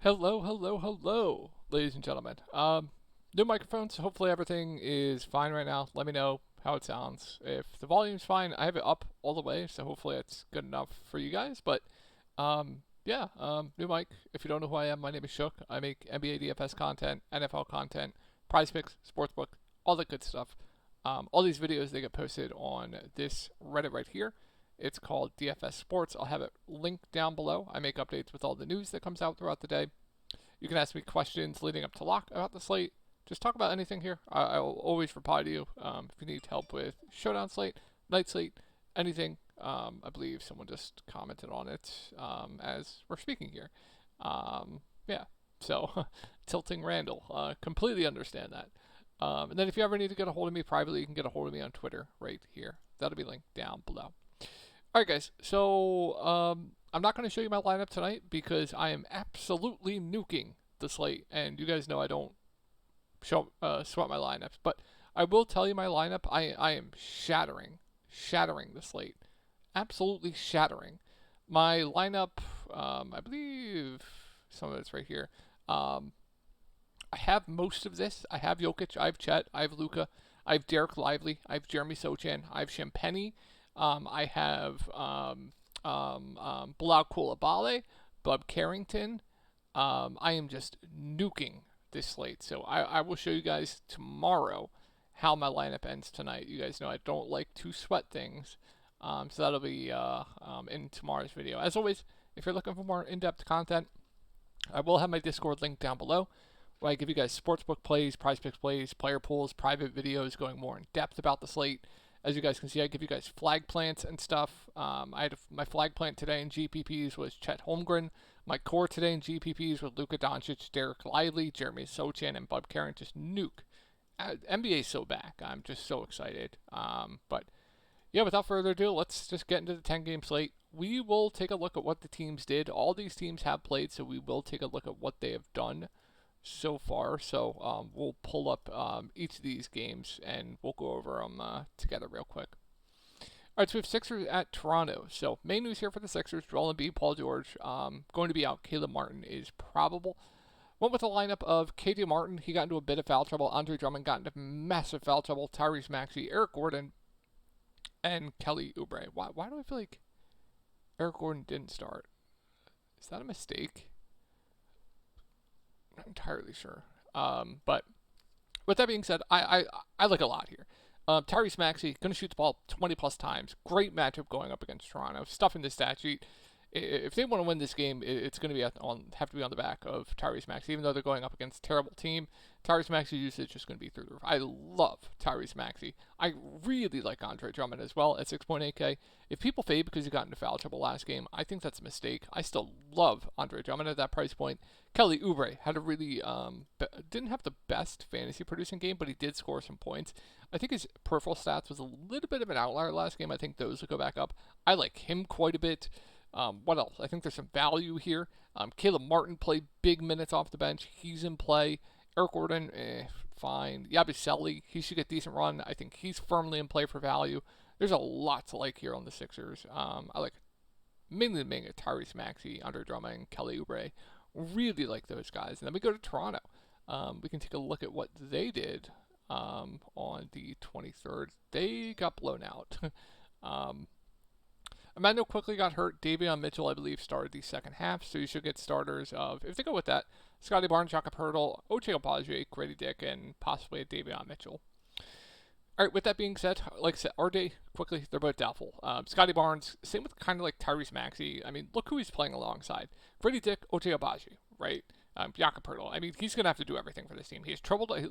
Hello, hello, hello, ladies and gentlemen. New microphones. Hopefully everything is fine right now. Let me know how it sounds. If the volume's fine, I have it up all the way, so hopefully it's good enough for you guys. But yeah, new mic. If you don't know who I am, my name is Shook. I make NBA DFS content, NFL content, prize picks, sportsbook, all that good stuff. All these videos they get posted on this Reddit right here. It's called DFS Sports. I'll have it linked down below. I make updates with all the news that comes out throughout the day. You can ask me questions leading up to lock about the slate. Just talk about anything here. I will always reply to you if you need help with showdown slate, night slate, anything. I believe someone just commented on it as we're speaking here. Yeah, so tilting Randall. Completely understand that. And then if you ever need to get a hold of me privately, you can get a hold of me on Twitter right here. That'll be linked down below. All right, guys. So I'm not going to show you my lineup tonight because I am absolutely nuking the slate, and you guys know I don't sweat my lineups. But I will tell you my lineup. I am shattering the slate, absolutely shattering. My lineup, I believe some of it's right here. I have most of this. I have Jokic, I have Chet, I have Luka, I have Derek Lively, I have Jeremy Sochan, I have Champagny. I have Bilal Coulibaly, Bub Carrington. I am just nuking this slate. So I will show you guys tomorrow how my lineup ends tonight. You guys know I don't like to sweat things. So that'll be in tomorrow's video. As always, if you're looking for more in-depth content, I will have my Discord link down below where I give you guys sportsbook plays, prize picks plays, player pools, private videos going more in depth about the slate. As you guys can see, I give you guys flag plants and stuff. I had my flag plant today in GPPs was Chet Holmgren. My core today in GPPs was Luka Doncic, Derek Lively, Jeremy Sochan, and Bub Carrington. Just nuke. NBA's so back. I'm just so excited. But yeah, without further ado, let's just get into the 10-game slate. We will take a look at what the teams did. All these teams have played, so we will take a look at what they have done so far. So we'll pull up each of these games and we'll go over them together real quick. All right, so we have Sixers at Toronto. So main news here for the Sixers: Joel Embiid, Paul George going to be out. Caleb Martin is probable. Went with a lineup of KD Martin. He got into a bit of foul trouble. Andre Drummond got into massive foul trouble. Tyrese Maxey, Eric Gordon, and Kelly Oubre. Why do I feel like Eric Gordon didn't start? Is that a mistake? Not entirely sure. But with that being said, I like a lot here. Tyrese Maxey going to shoot the ball 20 plus times. Great matchup going up against Toronto. Stuffing the stat sheet. If they want to win this game, it's going to be have to be on the back of Tyrese Maxey. Even though they're going up against a terrible team, Tyrese Maxey's usage is going to be through the roof. I love Tyrese Maxey. I really like Andre Drummond as well at 6.8K. If people fade because he got into foul trouble last game, I think that's a mistake. I still love Andre Drummond at that price point. Kelly Oubre had a really didn't have the best fantasy producing game, but he did score some points. I think his peripheral stats was a little bit of an outlier last game. I think those will go back up. I like him quite a bit. What else? I think there's some value here. Caleb Martin played big minutes off the bench. He's in play. Eric Gordon, fine. Yabusele, he should get decent run. I think he's firmly in play for value. There's a lot to like here on the Sixers. I like mainly Tyrese Maxey, Andre Drummond, Kelly Oubre. Really like those guys. And then we go to Toronto. We can take a look at what they did on the 23rd. They got blown out. Emmanuel quickly got hurt. Davion Mitchell, I believe, started the second half, so you should get starters of, if they go with that, Scotty Barnes, Jakob Poeltl, Ochai Agbaji, Grady Dick, and possibly a Davion Mitchell. All right, with that being said, like I said, RD, quickly, they're both doubtful. Scotty Barnes, same with kind of like Tyrese Maxey. I mean, look who he's playing alongside. Grady Dick, Ochai Agbaji, right? Jakob Poeltl. I mean, he's going to have to do everything for this team. He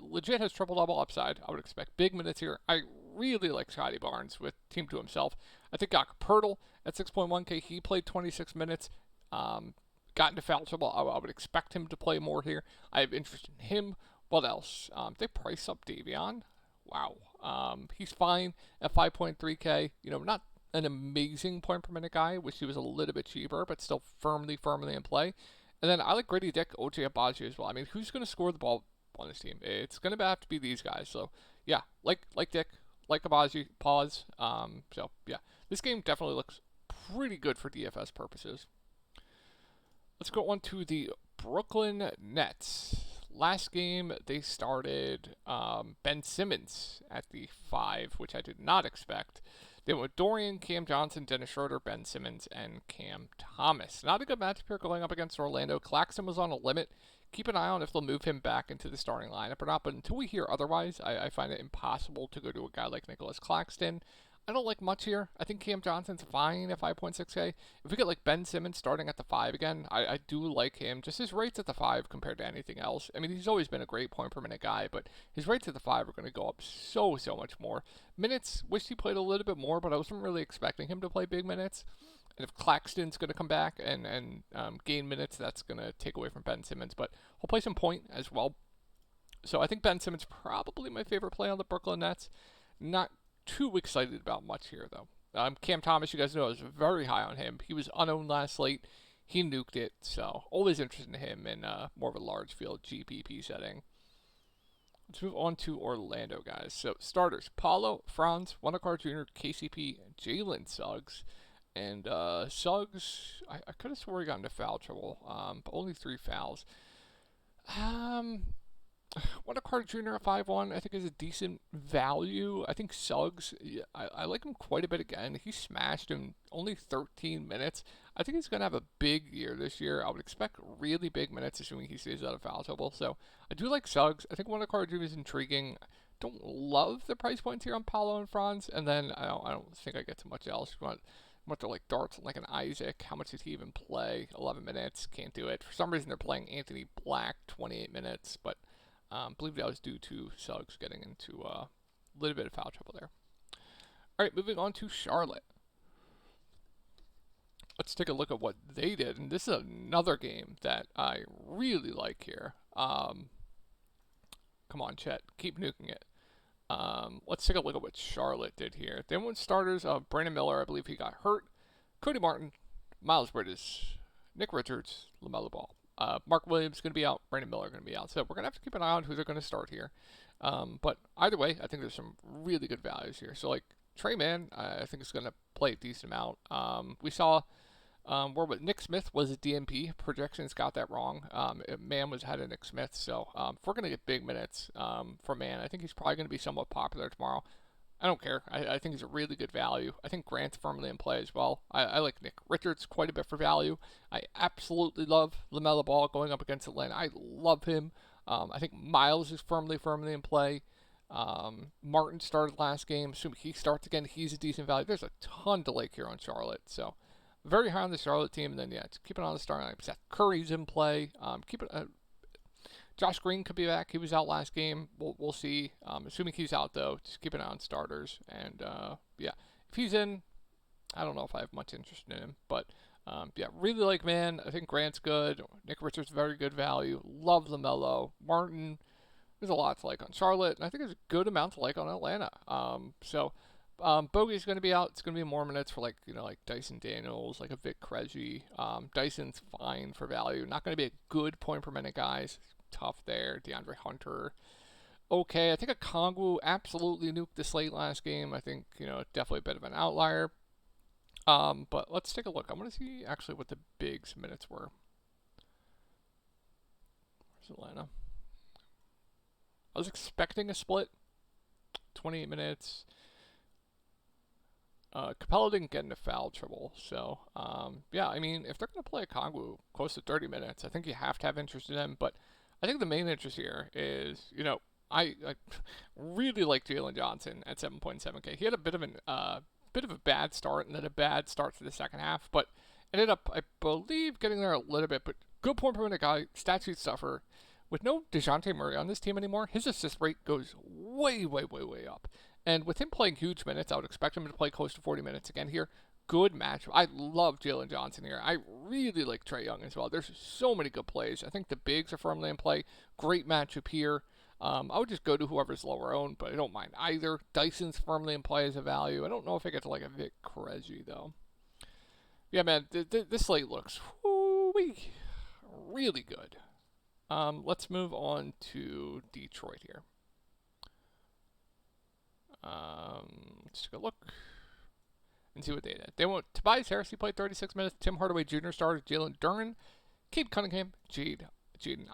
legit has triple-double upside. I would expect big minutes here. I really like Scotty Barnes with team to himself. I think Jakob Poeltl at 6.1K, he played 26 minutes. Got into foul trouble. I would expect him to play more here. I have interest in him. What else? They price up Davion. Wow. He's fine at 5.3K. You know, not an amazing point per minute guy. Wish he was a little bit cheaper, but still firmly in play. And then I like Grady Dick, Ochai Agbaji as well. I mean, who's going to score the ball on this team? It's going to have to be these guys. So, yeah, like Dick, like Agbaji, pause. So, yeah, this game definitely looks pretty good for DFS purposes. Let's go on to the Brooklyn Nets. Last game, they started Ben Simmons at the 5, which I did not expect. They went with Dorian, Cam Johnson, Dennis Schroeder, Ben Simmons, and Cam Thomas. Not a good matchup here going up against Orlando. Claxton was on a limit. Keep an eye on if they'll move him back into the starting lineup or not. But until we hear otherwise, I find it impossible to go to a guy like Nicholas Claxton. I don't like much here. I think Cam Johnson's fine at 5.6K. If we get like Ben Simmons starting at the 5 again, I do like him. Just his rates at the 5 compared to anything else. I mean, he's always been a great point per minute guy, but his rates at the 5 are going to go up so much more. Minutes, wish he played a little bit more, but I wasn't really expecting him to play big minutes. And if Claxton's going to come back and gain minutes, that's going to take away from Ben Simmons. But he'll play some point as well. So I think Ben Simmons probably my favorite play on the Brooklyn Nets. Not too excited about much here, though. Cam Thomas, you guys know, I was very high on him. He was unowned last slate. He nuked it, so always interested in him in more of a large field GPP setting. Let's move on to Orlando, guys. So starters, Paulo, Franz, Wendell Jr., KCP, Jalen Suggs. And Suggs, I could have swore he got into foul trouble, but only 3 fouls. Wendell Carter Jr. at 5'1", I think is a decent value. I think Suggs, I like him quite a bit again. He smashed in only 13 minutes. I think he's going to have a big year this year. I would expect really big minutes, assuming he stays out of foul trouble. So I do like Suggs. I think Wendell Carter Jr. is intriguing. Don't love the price points here on Paolo and Franz. And then I don't think I get to much else. You want to like darts on like an Isaac. How much did he even play? 11 minutes. Can't do it. For some reason, they're playing Anthony Black 28 minutes, but I believe that was due to Suggs getting into a little bit of foul trouble there. All right, moving on to Charlotte. Let's take a look at what they did. And this is another game that I really like here. Come on, Chet. Keep nuking it. Let's take a look at what Charlotte did here. They went starters of Brandon Miller. I believe he got hurt. Cody Martin, Miles Bridges, Nick Richards, LaMelo Ball. Mark Williams going to be out. Brandon Miller going to be out. So we're going to have to keep an eye on who they're going to start here. But either way, I think there's some really good values here. So like Trey Mann, I think is going to play a decent amount. We saw where Nick Smith was a DNP. Projections got that wrong. Mann was ahead of Nick Smith. So if we're going to get big minutes from Mann, I think he's probably going to be somewhat popular tomorrow. I don't care. I think he's a really good value. I think Grant's firmly in play as well. I like Nick Richards quite a bit for value. I absolutely love LaMelo Ball going up against Atlanta. I love him. I think Miles is firmly in play. Martin started last game. Assuming he starts again, he's a decent value. There's a ton to like here on Charlotte. So very high on the Charlotte team. And then, yeah, just keep it on the starting line. Seth Curry's in play. Josh Green could be back. He was out last game. We'll see. Assuming he's out, though, just keep an eye on starters. And, yeah, if he's in, I don't know if I have much interest in him. But, yeah, really like Mann. I think Grant's good. Nick Richards, very good value. Love LaMelo. Martin, there's a lot to like on Charlotte. And I think there's a good amount to like on Atlanta. Bogey's going to be out. It's going to be more minutes for, like Dyson Daniels, like a Vic Krejci. Dyson's fine for value. Not going to be a good point per minute, guys. Tough there. DeAndre Hunter. Okay, I think Okongwu absolutely nuked the slate last game. I think, definitely a bit of an outlier. But let's take a look. I want to see actually what the bigs minutes were. Where's Atlanta? I was expecting a split. 28 minutes. Capella didn't get into foul trouble. So, yeah, I mean, if they're going to play Okongwu close to 30 minutes, I think you have to have interest in him. But I think the main interest here is, I really like Jalen Johnson at 7.7K. He had a bit of a bad start and then a bad start to the second half, but ended up, I believe, getting there a little bit. But good point per minute guy, stat sheet stuffer. With no DeJounte Murray on this team anymore, his assist rate goes way up. And with him playing huge minutes, I would expect him to play close to 40 minutes again here. Good match. I love Jalen Johnson here. I really like Trae Young as well. There's so many good plays. I think the bigs are firmly in play. Great matchup here. I would just go to whoever's lower owned, but I don't mind either. Dyson's firmly in play as a value. I don't know if I get to like a Vic Krejci, though. Yeah, man, this slate looks really good. Let's move on to Detroit here. Let's take a look and see what they did. They went Tobias Harris. He played 36 minutes. Tim Hardaway Jr. started. Jalen Duren, Cade Cunningham, Jaden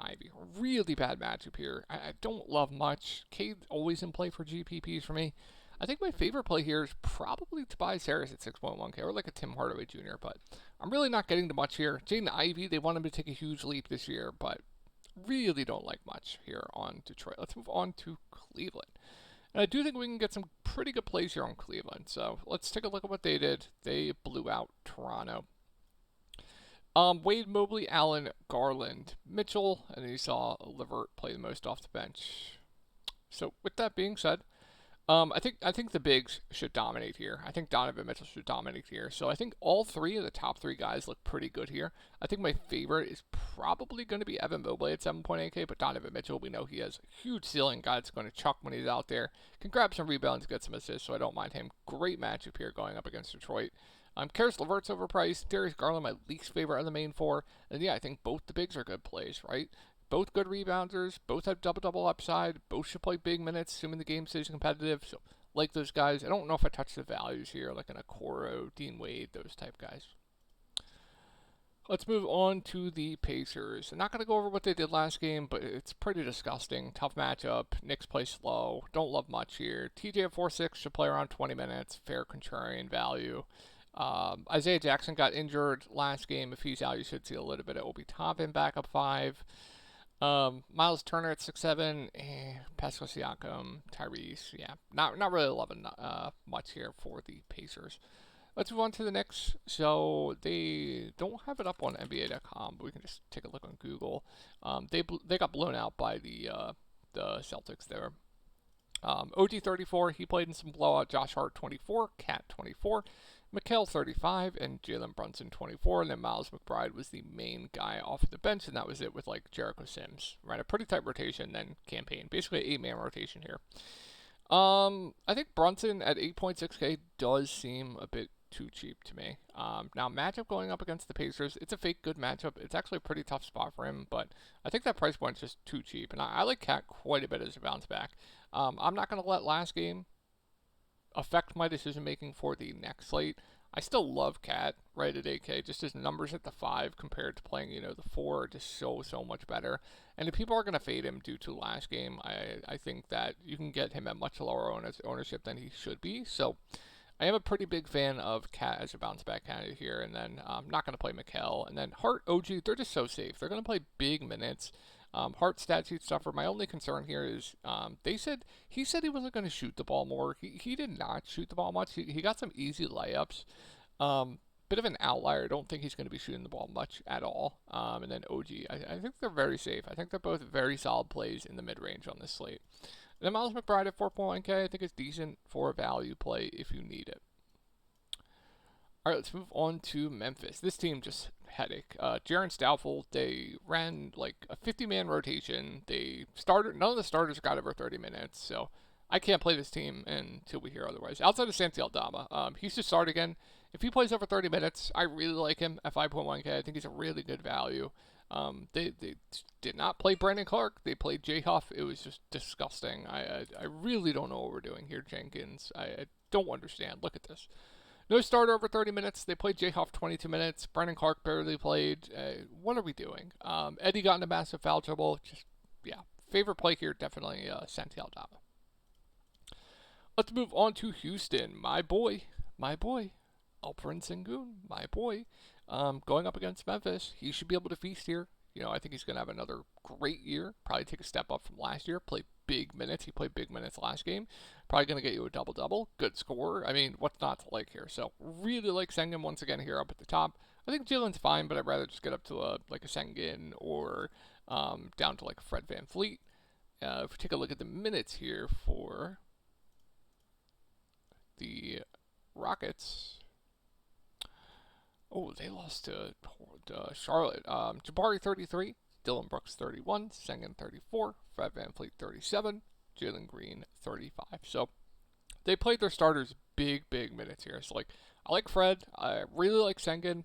Ivey. Really bad matchup here. I don't love much. Cade always in play for GPPs for me. I think my favorite play here is probably Tobias Harris at 6.1K or like a Tim Hardaway Jr., but I'm really not getting to much here. Jaden Ivey, they want him to take a huge leap this year, but really don't like much here on Detroit. Let's move on to Cleveland. And I do think we can get some pretty good plays here on Cleveland. So let's take a look at what they did. They blew out Toronto. Wade, Mobley, Allen, Garland, Mitchell, and then you saw Levert play the most off the bench. So with that being said, I think the bigs should dominate here. I think Donovan Mitchell should dominate here. So I think all three of the top three guys look pretty good here. I think my favorite is probably going to be Evan Mobley at 7.8K, but Donovan Mitchell, we know he has a huge ceiling. Guy's going to chuck when he's out there. Can grab some rebounds, get some assists, so I don't mind him. Great matchup here going up against Detroit. Karis LeVert's overpriced. Darius Garland, my least favorite of the main four. And yeah, I think both the bigs are good plays, right? Both good rebounders. Both have double-double upside. Both should play big minutes, assuming the game stays competitive. So, like those guys. I don't know if I touch the values here, like an Okoro, Dean Wade, those type guys. Let's move on to the Pacers. I'm not going to go over what they did last game, but it's pretty disgusting. Tough matchup. Knicks play slow. Don't love much here. TJ at 4.6 should play around 20 minutes. Fair contrarian value. Isaiah Jackson got injured last game. If he's out, you should see a little bit. It will be Toppin back up 5. Miles Turner at 6.7. Pascal Siakam, Tyrese. Yeah, not really loving much here for the Pacers. Let's move on to the Knicks. So they don't have it up on NBA.com, but we can just take a look on Google. They got blown out by the Celtics there. OG 34, he played in some blowout. Josh Hart 24, Cat 24. Mikal 35 and Jalen Brunson 24, and then Miles McBride was the main guy off the bench, and that was it with like Jericho Sims, right? A pretty tight rotation, then campaign, basically an 8-man rotation here. I think Brunson at 8.6K does seem a bit too cheap to me. Now matchup going up against the Pacers, it's a fake good matchup. It's actually a pretty tough spot for him, but I think that price point is just too cheap, and I like Cat quite a bit as a bounce back. I'm not going to let last game affect my decision making for the next slate. I still love Cat right at 8K. Just his numbers at the 5 compared to playing, the 4 are just so much better. And if people are going to fade him due to last game, I think that you can get him at much lower ownership than he should be. So I am a pretty big fan of Cat as a bounce back candidate here. And then I'm not going to play Mikal. And then Hart, OG, they're just so safe. They're going to play big minutes. Hart stat sheet stuffer. My only concern here is he said he wasn't going to shoot the ball more. He did not shoot the ball much. He got some easy layups. Bit of an outlier. I don't think he's going to be shooting the ball much at all. And then OG, I think they're very safe. I think they're both very solid plays in the mid-range on this slate. And then Miles McBride at 4.1K, I think it's decent for a value play if you need it. All right, let's move on to Memphis. This team just headache. Jaren's doubtful. They ran like a 50-man rotation. None of the starters got over 30 minutes, so I can't play this team until we hear otherwise. Outside of Santi Aldama, he's to start again. If he plays over 30 minutes, I really like him at 5.1K. I think he's a really good value. They did not play Brandon Clark. They played Jay Huff. It was just disgusting. I really don't know what we're doing here, Jenkins. I don't understand. Look at this. No starter over 30 minutes. They played Jay Huff 22 minutes. Brandon Clark barely played. What are we doing? Eddie got into massive foul trouble. Favorite play here, definitely Santi Aldama. Let's move on to Houston. My boy. Alperen Sengun, my boy. Going up against Memphis, he should be able to feast here. I think he's going to have another great year. Probably take a step up from last year. Play big minutes. He played big minutes last game. Probably going to get you a double-double. Good score. I mean, what's not to like here? So, really like Sengun once again here up at the top. I think Jalen's fine, but I'd rather just get up to a Sengun or down to like a Fred VanVleet. If we take a look at the minutes here for the Rockets. Oh, they lost to Charlotte. Jabari 33, Dylan Brooks 31, Sengun 34, Fred VanVleet 37, Jalen Green 35. So they played their starters big minutes here. So I like Fred. I really like Sengun.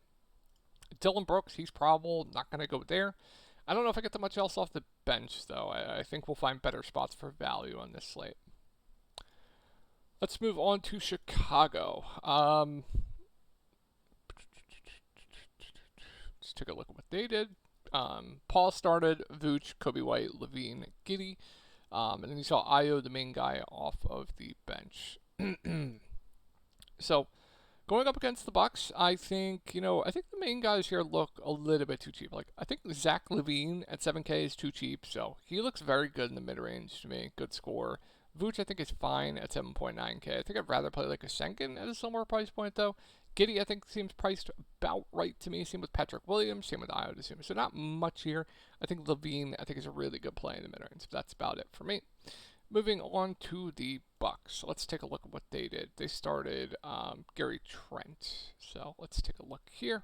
Dylan Brooks, he's probable. Not going to go there. I don't know if I get that much else off the bench, though. I think we'll find better spots for value on this slate. Let's move on to Chicago. Let's take a look at what they did. Paul started, Vooch, Kobe White, Levine, Giddey. And then you saw Io, the main guy, off of the bench. So going up against the Bucks, I think the main guys here look a little bit too cheap. Like I think Zach LaVine at 7K is too cheap, so he looks very good in the mid range to me. Good score. Vooch I think is fine at 7.9K. I think I'd rather play like a Senkin at a similar price point though. Giddey I think seems priced about right to me. Same with Patrick Williams. Same with Io DeSumo. So not much here. I think LaVine I think is a really good play in the mid range. So that's about it for me. Moving on to the Bucks. Let's take a look at what they did. They started Gary Trent. So let's take a look here.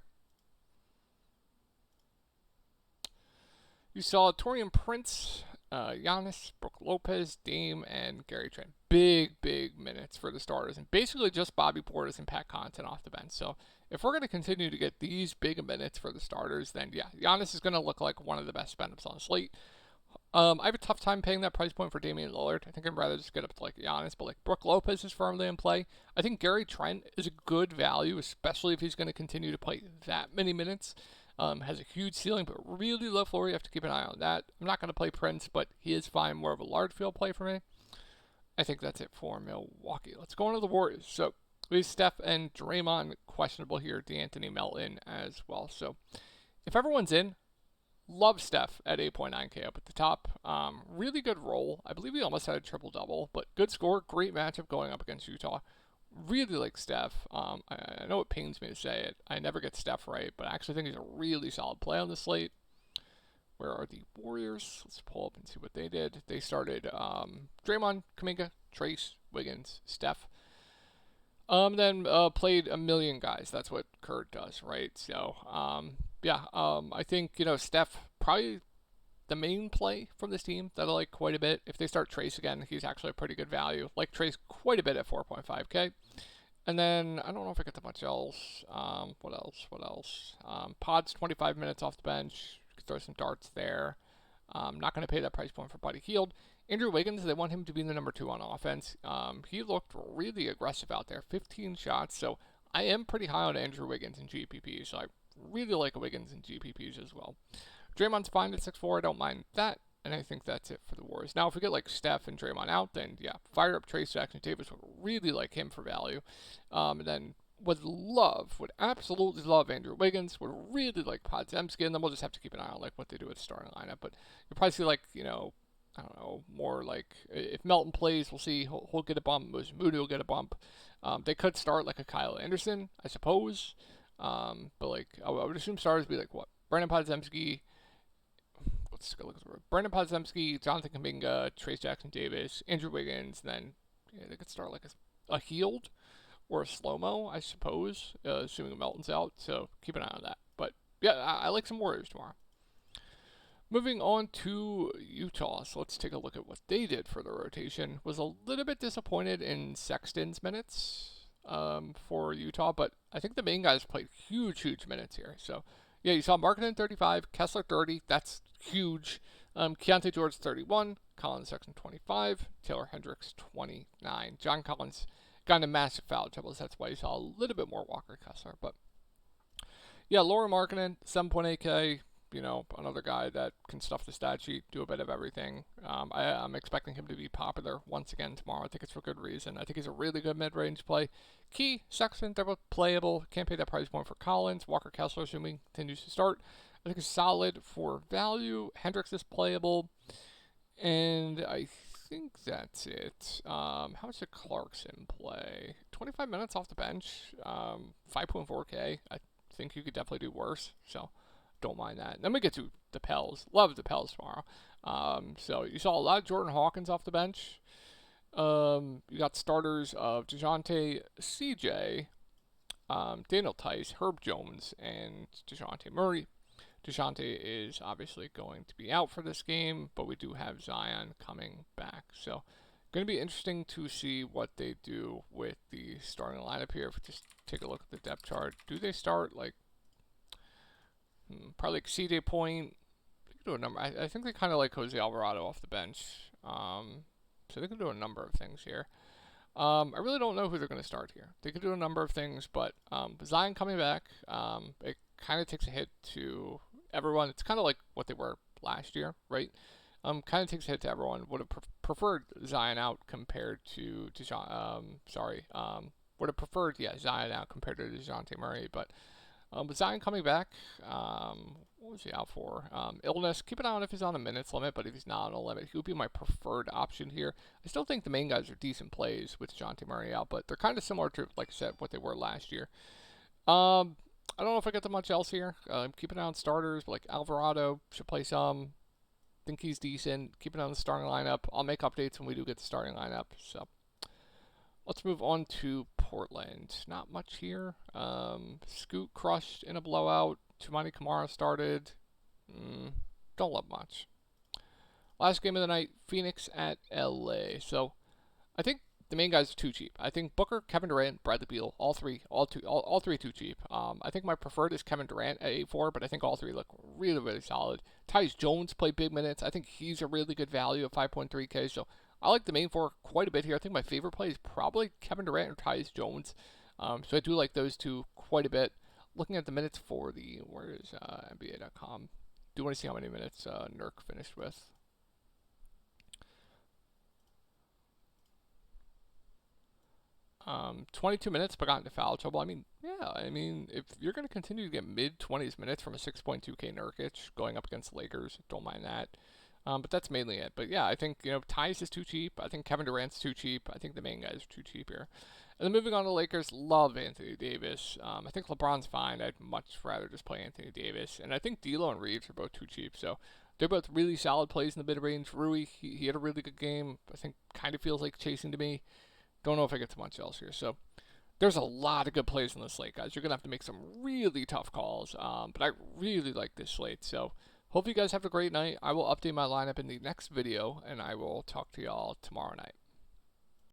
You saw Taurean Prince, Giannis, Brook Lopez, Dame, and Gary Trent. Big minutes for the starters. And basically just Bobby Portis and Pat Connaughton off the bench. So if we're going to continue to get these big minutes for the starters, then yeah, Giannis is going to look like one of the best spend-ups on the slate. I have a tough time paying that price point for Damian Lillard. I think I'd rather just get up to like Giannis, but like Brook Lopez is firmly in play. I think Gary Trent is a good value, especially if he's going to continue to play that many minutes. Has a huge ceiling, but really low floor. You have to keep an eye on that. I'm not going to play Prince, but he is fine. More of a large field play for me. I think that's it for Milwaukee. Let's go on to the Warriors. So we have Steph and Draymond questionable here. D'Anthony Melton as well. So if everyone's in, love Steph at 8.9K up at the top. Really good role. I believe he almost had a triple-double, but good score. Great matchup going up against Utah. Really like Steph. I know it pains me to say it. I never get Steph right, but I actually think he's a really solid play on the slate. Where are the Warriors? Let's pull up and see what they did. They started Draymond, Kuminga, Trace, Wiggins, Steph. Then played a million guys. That's what Kurt does, right? So, I think, Steph probably the main play from this team that I like quite a bit. If they start Trace again, he's actually a pretty good value. Like Trace quite a bit at 4.5K. And then, I don't know if I get that much else. What else? Pod's 25 minutes off the bench. You could throw some darts there. Not going to pay that price point for Buddy Hield. Andrew Wiggins, they want him to be the number 2 on offense. He looked really aggressive out there. 15 shots. So I am pretty high on Andrew Wiggins in GPP. So I really like Wiggins in GPPs as well. Draymond's fine at 6'4". I don't mind that. And I think that's it for the Warriors. Now, if we get like Steph and Draymond out, then yeah, fire up Trace Jackson-Davis. Would really like him for value. And then would absolutely love Andrew Wiggins. Would really like Podziemski. And then we'll just have to keep an eye on like what they do with the starting lineup. But you'll probably see like, I don't know, more like if Melton plays, we'll see. He'll get a bump. Moody will get a bump. They could start like a Kyle Anderson, I suppose. But like I would assume starters would be like what? Brandon Podziemski. Let's go look at the Brandon Podziemski, Jonathan Kuminga, Trace Jackson-Davis, Andrew Wiggins. And then they could start like a Hield or a slow-mo, I suppose, assuming Melton's out. So keep an eye on that. But yeah, I like some Warriors tomorrow. Moving on to Utah, so let's take a look at what they did for the rotation. Was a little bit disappointed in Sexton's minutes for Utah, but I think the main guys played huge minutes here. So yeah, you saw Markkanen 35, Kessler 30, that's huge. Keontae George 31, Colin Sexton 25, Taylor Hendricks 29. John Collins got into massive foul troubles, that's why you saw a little bit more Walker Kessler. But yeah, Lauri Markkanen 7.8K. Another guy that can stuff the stat sheet, do a bit of everything. I'm expecting him to be popular once again tomorrow. I think it's for good reason. I think he's a really good mid-range play. Key, Sexton, they're both playable. Can't pay that price point for Collins. Walker Kessler, assuming continues to start. I think it's solid for value. Hendricks is playable. And I think that's it. How much did Clarkson play? 25 minutes off the bench. 5.4K. I think you could definitely do worse. So don't mind that. Then we get to the Pels. Love the Pels tomorrow. So you saw a lot of Jordan Hawkins off the bench. You got starters of DeJounte, CJ, Daniel Tice, Herb Jones, and DeJounte Murray. DeJounte is obviously going to be out for this game, but we do have Zion coming back. So going to be interesting to see what they do with the starting lineup here. If we just take a look at the depth chart, do they start like probably like CJ Point? They could do a number. I think they kind of like Jose Alvarado off the bench. So they can do a number of things here. I really don't know who they're going to start here. They could do a number of things, but Zion coming back, it kind of takes a hit to everyone. It's kind of like what they were last year, right? Kind of takes a hit to everyone. Would have preferred Zion out compared to would have preferred Zion out compared to DeJounte Murray, but with Zion coming back, what was he out for? Illness. Keep an eye on if he's on a minutes limit, but if he's not on a limit, he would be my preferred option here. I still think the main guys are decent plays with DeJounte Murray out, but they're kind of similar to, like I said, what they were last year. I don't know if I get much else here. Keep an eye on starters, but like Alvarado should play some. Think he's decent. Keep an eye on the starting lineup. I'll make updates when we do get the starting lineup. So let's move on to Portland. Not much here. Scoot crushed in a blowout. Tumani Kamara started. Don't love much. Last game of the night, Phoenix at LA. So I think the main guys are too cheap. I think Booker, Kevin Durant, Bradley Beal, all three too cheap. I think my preferred is Kevin Durant at 8-4, but I think all three look really, really solid. Tyus Jones played big minutes. I think he's a really good value at 5.3K. So I like the main four quite a bit here. I think my favorite play is probably Kevin Durant or Tyus Jones. So I do like those two quite a bit. Looking at the minutes for the, where is NBA.com? Do want to see how many minutes Nurk finished with. 22 minutes, but got into foul trouble. I mean, if you're going to continue to get mid-20s minutes from a 6.2K Nurkic going up against the Lakers, don't mind that. But that's mainly it. But yeah, I think, Tyus is too cheap. I think Kevin Durant's too cheap. I think the main guys are too cheap here. And then moving on to the Lakers, love Anthony Davis. I think LeBron's fine. I'd much rather just play Anthony Davis. And I think D'Lo and Reeves are both too cheap. So they're both really solid plays in the mid-range. Rui, he had a really good game. I think kind of feels like chasing to me. Don't know if I get too much else here. So there's a lot of good plays in this slate, guys. You're going to have to make some really tough calls. But I really like this slate. So hope you guys have a great night. I will update my lineup in the next video, and I will talk to y'all tomorrow night.